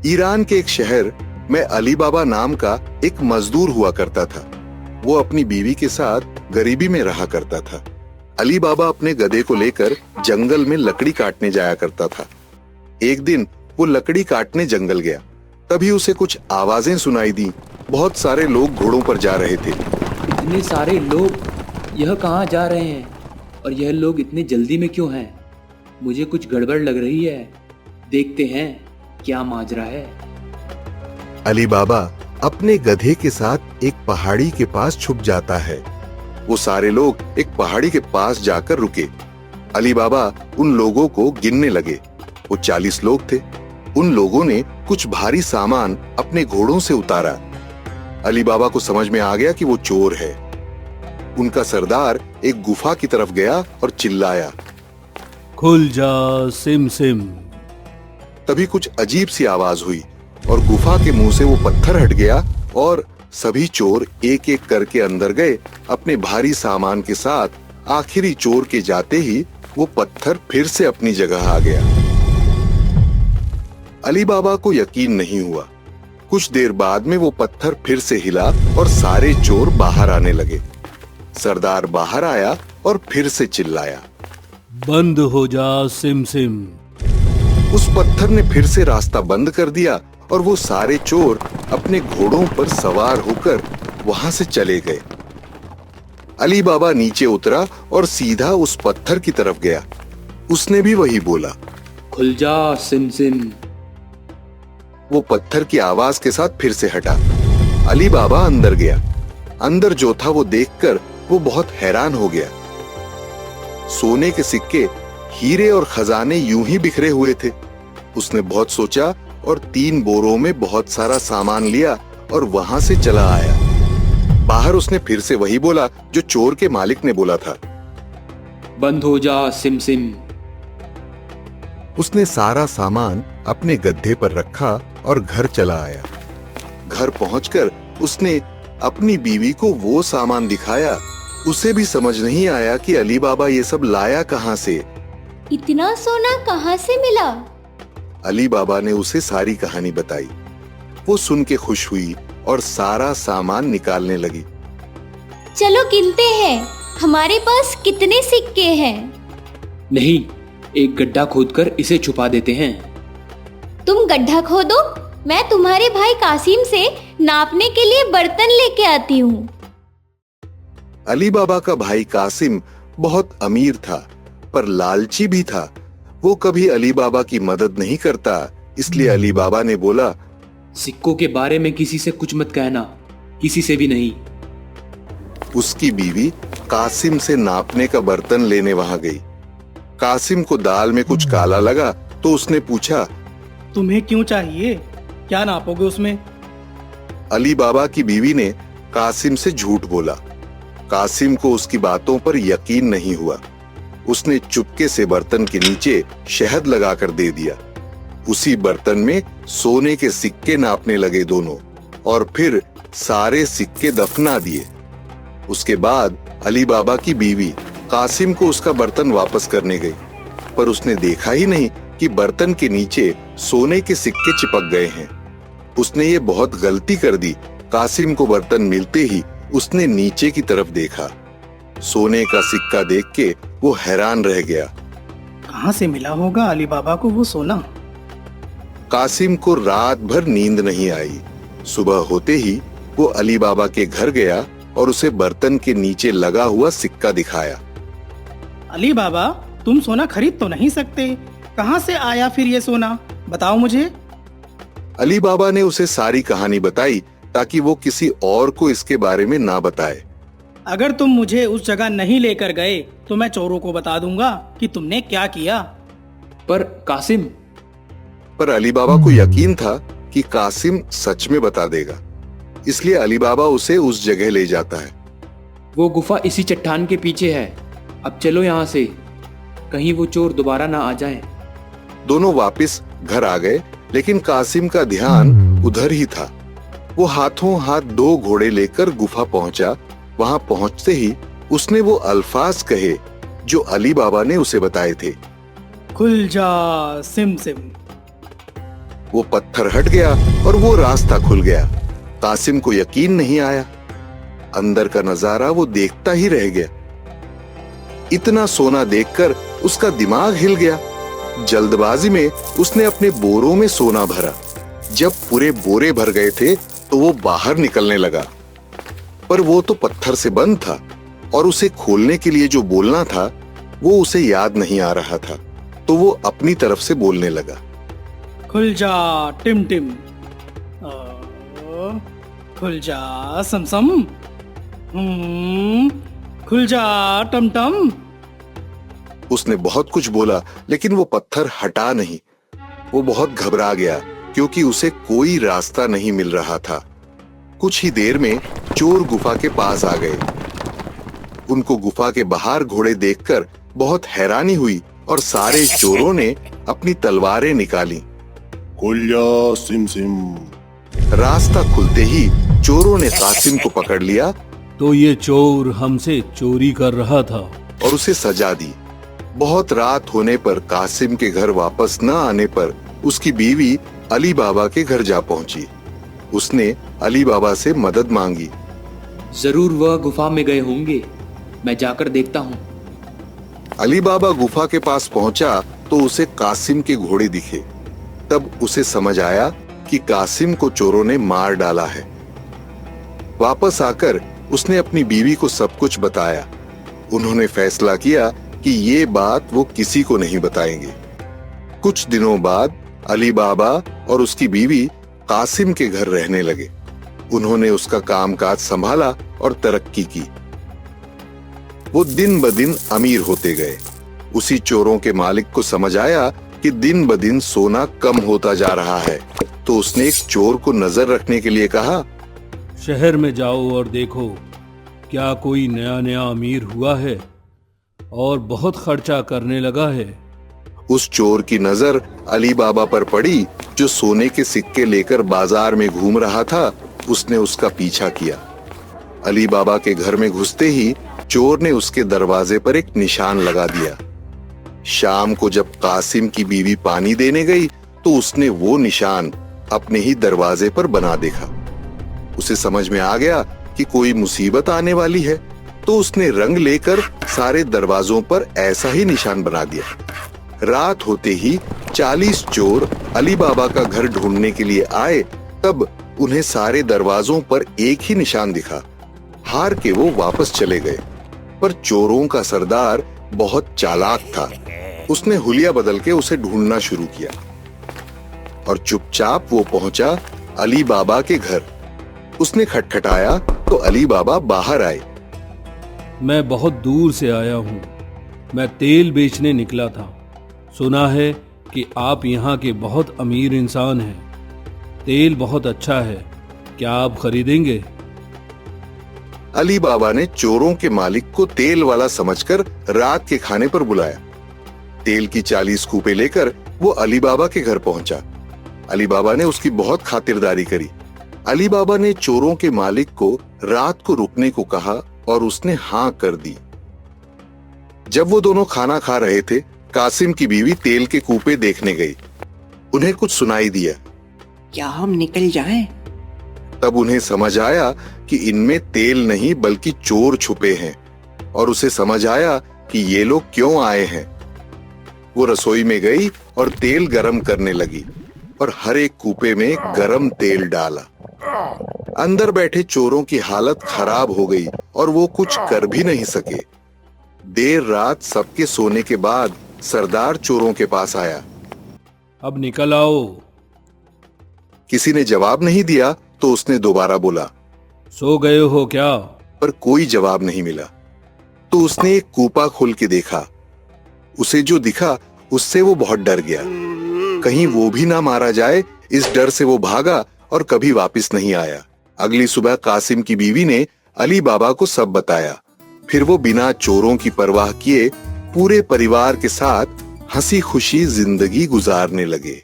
Iran के एक शहर में अली बाबा नाम का एक मजदूर हुआ करता था। वो अपनी बीवी के साथ गरीबी में रहा करता था। अली बाबा अपने गधे को लेकर जंगल में लकड़ी काटने जाया करता था। एक दिन वो लकड़ी काटने जंगल गया, तभी उसे कुछ आवाजें सुनाई दी। बहुत सारे लोग घोड़ों पर जा रहे थे। इतने सारे लोग, यह कहाँ जा रहे हैं? और यह लोग इतने जल्दी में क्यों हैं? मुझे कुछ गड़बड़ लग रही है। देखते हैं क्या माजरा है। अली बाबा अपने गधे के साथ एक पहाड़ी के पास छुप जाता है। वो सारे लोग एक पहाड़ी के पास जाकर रुके। अली बाबा उन लोगों को गिनने लगे। वो 40 लोग थे। उन लोगों ने कुछ भारी सामान अपने घोड़ों से उतारा। अली बाबा को समझ में आ गया कि वो चोर है। उनका सरदार एक गुफा की तरफ गया और चिल्लाया, खुल जा सिम सिम। तभी कुछ अजीब सी आवाज हुई और गुफा के मुंह से वो पत्थर हट गया और सभी चोर एक एक करके अंदर गए अपने भारी सामान के साथ। आखिरी चोर के जाते ही वो पत्थर फिर से अपनी जगह आ गया। अली बाबा को यकीन नहीं हुआ। कुछ देर बाद में वो पत्थर फिर से हिला और सारे चोर बाहर आने लगे। सरदार बाहर आया और फिर से चिल्लाया, बंद हो जा सिम सिम। उस पत्थर ने फिर से रास्ता बंद कर दिया और वो सारे चोर अपने घोड़ों पर सवार होकर वहां से चले गए। अली बाबा नीचे उतरा और सीधा उस पत्थर की तरफ गया। उसने भी वही बोला, खुल जा सिम सिम। वो पत्थर की आवाज के साथ फिर से हटा। अली बाबा अंदर गया। अंदर जो था वो देखकर वो बहुत हैरान हो गया। सोने के सिक्के, हीरे और खजाने यूं ही बिखरे हुए थे। उसने बहुत सोचा और 3 बोरों में बहुत सारा सामान लिया और वहां से चला आया। बाहर उसने फिर से वही बोला जो चोर के मालिक ने बोला था, बंद हो जा सिम सिम। उसने सारा सामान अपने गद्दे पर रखा और घर चला आया। घर पहुंचकर उसने अपनी बीवी को वो सामान दिखाया। उसे भी समझ नहीं आया कि अली बाबा ये सब लाया कहां से। इतना सोना कहां से मिला? अली बाबा ने उसे सारी कहानी बताई। वो सुन के खुश हुई और सारा सामान निकालने लगी। चलो गिनते हैं, हमारे पास कितने सिक्के हैं। नहीं, एक गड्ढा खोदकर इसे छुपा देते हैं। तुम गड्ढा खोदो, मैं तुम्हारे भाई कासिम से नापने के लिए बर्तन लेके आती हूँ। अली बाबा का भाई कासिम बहुत अमीर था पर लालची भी था। वो कभी अली बाबा की मदद नहीं करता, इसलिए अली बाबा ने बोला, सिक्कों के बारे में किसी से कुछ मत कहना, किसी से भी नहीं। उसकी बीवी कासिम से नापने का बर्तन लेने वहां गई। कासिम को दाल में कुछ काला लगा तो उसने पूछा, तुम्हें क्यों चाहिए? क्या नापोगे उसमें? अली बाबा की बीवी ने कासिम से झूठ बोला। कासिम को उसकी बातों पर यकीन नहीं हुआ। उसने चुपके से बर्तन के नीचे शहद लगाकर दे दिया। उसी बर्तन में सोने के सिक्के नापने लगे दोनों और फिर सारे सिक्के दफना दिए। उसके बाद अली बाबा की बीवी कासिम को उसका बर्तन वापस करने गई, पर उसने देखा ही नहीं कि बर्तन के नीचे सोने के सिक्के चिपक गए हैं। उसने ये बहुत गलती कर दी। कासिम को बर्तन मिलते ही उसने नीचे की तरफ देखा। सोने का सिक्का देख के वो हैरान रह गया। कहाँ से मिला होगा अली बाबा को वो सोना? कासिम को रात भर नींद नहीं आई। सुबह होते ही वो अली बाबा के घर गया और उसे बर्तन के नीचे लगा हुआ सिक्का दिखाया। अली बाबा, तुम सोना खरीद तो नहीं सकते, कहाँ से आया फिर ये सोना? बताओ मुझे। अली बाबा ने उसे सारी कहानी बताई ताकि वो किसी और को इसके बारे में ना बताए। अगर तुम मुझे उस जगह नहीं लेकर गए तो मैं चोरों को बता दूंगा कि तुमने क्या किया। पर कासिम। पर अली बाबा को यकीन था कि कासिम सच में बता देगा, इसलिए अली बाबा उसे उस जगह ले जाता है। वो गुफा इसी चट्टान के पीछे है। अब चलो यहाँ से, कहीं वो चोर दोबारा ना आ जाएं। दोनों वापस घर आ गए, लेकिन कासिम का ध्यान उधर ही था। वो हाथों हाथ 2 घोड़े लेकर गुफा पहुंचा। वहां पहुंचते ही उसने वो अल्फाज कहे जो अली बाबा ने उसे बताए थे, खुल जा सिम सिम। वो पत्थर हट गया और वो रास्ता खुल गया। कासिम को यकीन नहीं आया। अंदर का नजारा वो देखता ही रह गया। इतना सोना देखकर उसका दिमाग हिल गया। जल्दबाजी में उसने अपने बोरों में सोना भरा। जब पूरे बोरे भर गए थे तो वो बाहर निकलने लगा, पर वो तो पत्थर से बंद था और उसे खोलने के लिए जो बोलना था वो उसे याद नहीं आ रहा था। तो वो अपनी तरफ से बोलने लगा, खुल जा टिम टिम, खुल जा समसम, खुल जा टम टम। उसने बहुत कुछ बोला लेकिन वो पत्थर हटा नहीं। वो बहुत घबरा गया क्योंकि उसे कोई रास्ता नहीं मिल रहा था। कुछ ही देर में चोर गुफा के पास आ गए। उनको गुफा के बाहर घोड़े देखकर बहुत हैरानी हुई और सारे चोरों ने अपनी तलवारें निकाली। खुल जा सिम सिम। रास्ता खुलते ही चोरों ने कासिम को पकड़ लिया तो ये चोर हमसे चोरी कर रहा था। और उसे सजा दी। बहुत रात होने पर कासिम के घर वापस न आने पर उसकी बीवी अली बाबा के घर जा पहुंची। उसने अली बाबा से मदद मांगी। जरूर वह गुफा में गए होंगे, मैं जाकर देखता हूँ। अली बाबा गुफा के पास पहुंचा तो उसे कासिम के घोड़े दिखे। तब उसे समझ आया कि कासिम को चोरों ने मार डाला है। वापस आकर उसने अपनी बीवी को सब कुछ बताया। उन्होंने फैसला किया कि ये बात वो किसी को नहीं बताएंगे। कुछ दिनों बाद अली बाबा और उसकी बीवी कासिम के घर रहने लगे। उन्होंने उसका कामकाज संभाला और तरक्की की। वो दिन ब दिन अमीर होते गए। उसी चोरों के मालिक को समझ आया कि दिन ब दिन सोना कम होता जा रहा है, तो उसने एक चोर को नजर रखने के लिए कहा, शहर में जाओ और देखो क्या कोई नया नया अमीर हुआ है और बहुत खर्चा करने लगा है। उस चोर की नजर अली बाबा पर पड़ी जो सोने के सिक्के लेकर बाजार में घूम रहा था। उसने उसका पीछा किया। अली बाबा के घर में घुसते ही चोर ने उसके दरवाजे पर एक निशान लगा दिया। शाम को जब कासिम की बीवी पानी देने गई तो उसने वो निशान अपने ही दरवाजे पर बना देखा। उसे समझ में आ गया कि कोई मुसीबत आने वाली है, तो उसने रंग लेकर सारे दरवाजों पर ऐसा ही निशान बना दिया। रात होते ही 40 चोर अली बाबा का घर ढूंढने के लिए आए। तब उन्हें सारे दरवाजों पर एक ही निशान दिखा। हार के वो वापस चले गए, पर चोरों का सरदार बहुत चालाक था। उसने हुलिया बदल के उसे ढूंढना शुरू किया और चुपचाप वो पहुंचा अली बाबा के घर। उसने खटखटाया तो अली बाबा बाहर आए। मैं बहुत दूर से आया हूँ। मैं तेल बेचने निकला था। सुना है कि आप यहाँ के बहुत अमीर इंसान हैं। तेल बहुत अच्छा है, क्या आप खरीदेंगे? अली बाबा ने चोरों के मालिक को तेल वाला समझकर रात के खाने पर बुलाया। तेल की 40 कूपे लेकर वो अली बाबा के घर पहुंचा। अली बाबा ने उसकी बहुत खातिरदारी करी। अली बाबा ने चोरों के मालिक को रात को रुकने को कहा और उसने हाँ कर दी। जब वो दोनों खाना खा रहे थे, कासिम की बीवी तेल के कूपे देखने गई। उन्हें कुछ सुनाई दिया। क्या हम निकल जाएं? तब उन्हें समझ आया कि इनमें तेल नहीं बल्कि चोर छुपे हैं, और उसे समझ आया कि ये लोग क्यों आए हैं। वो रसोई में गई और तेल गरम करने लगी और हर एक कूपे में गरम तेल डाला। अंदर बैठे चोरों की हालत खराब हो गई और वो कुछ कर भी नहीं सके। देर रात सबके सोने के बाद सरदार चोरों के पास आया। अब निकल आओ। किसी ने जवाब नहीं दिया तो उसने दोबारा बोला, सो गए हो क्या? पर कोई जवाब नहीं मिला। तो उसने एक कूपा खोल के देखा। उसे जो दिखा उससे वो बहुत डर गया। कहीं वो भी ना मारा जाए, इस डर से वो भागा और कभी वापस नहीं आया। अगली सुबह कासिम की बीवी ने अली बाबा को सब बताया। फिर वो बिना चोरों की परवाह किए पूरे परिवार के साथ हंसी खुशी जिंदगी गुजारने लगे।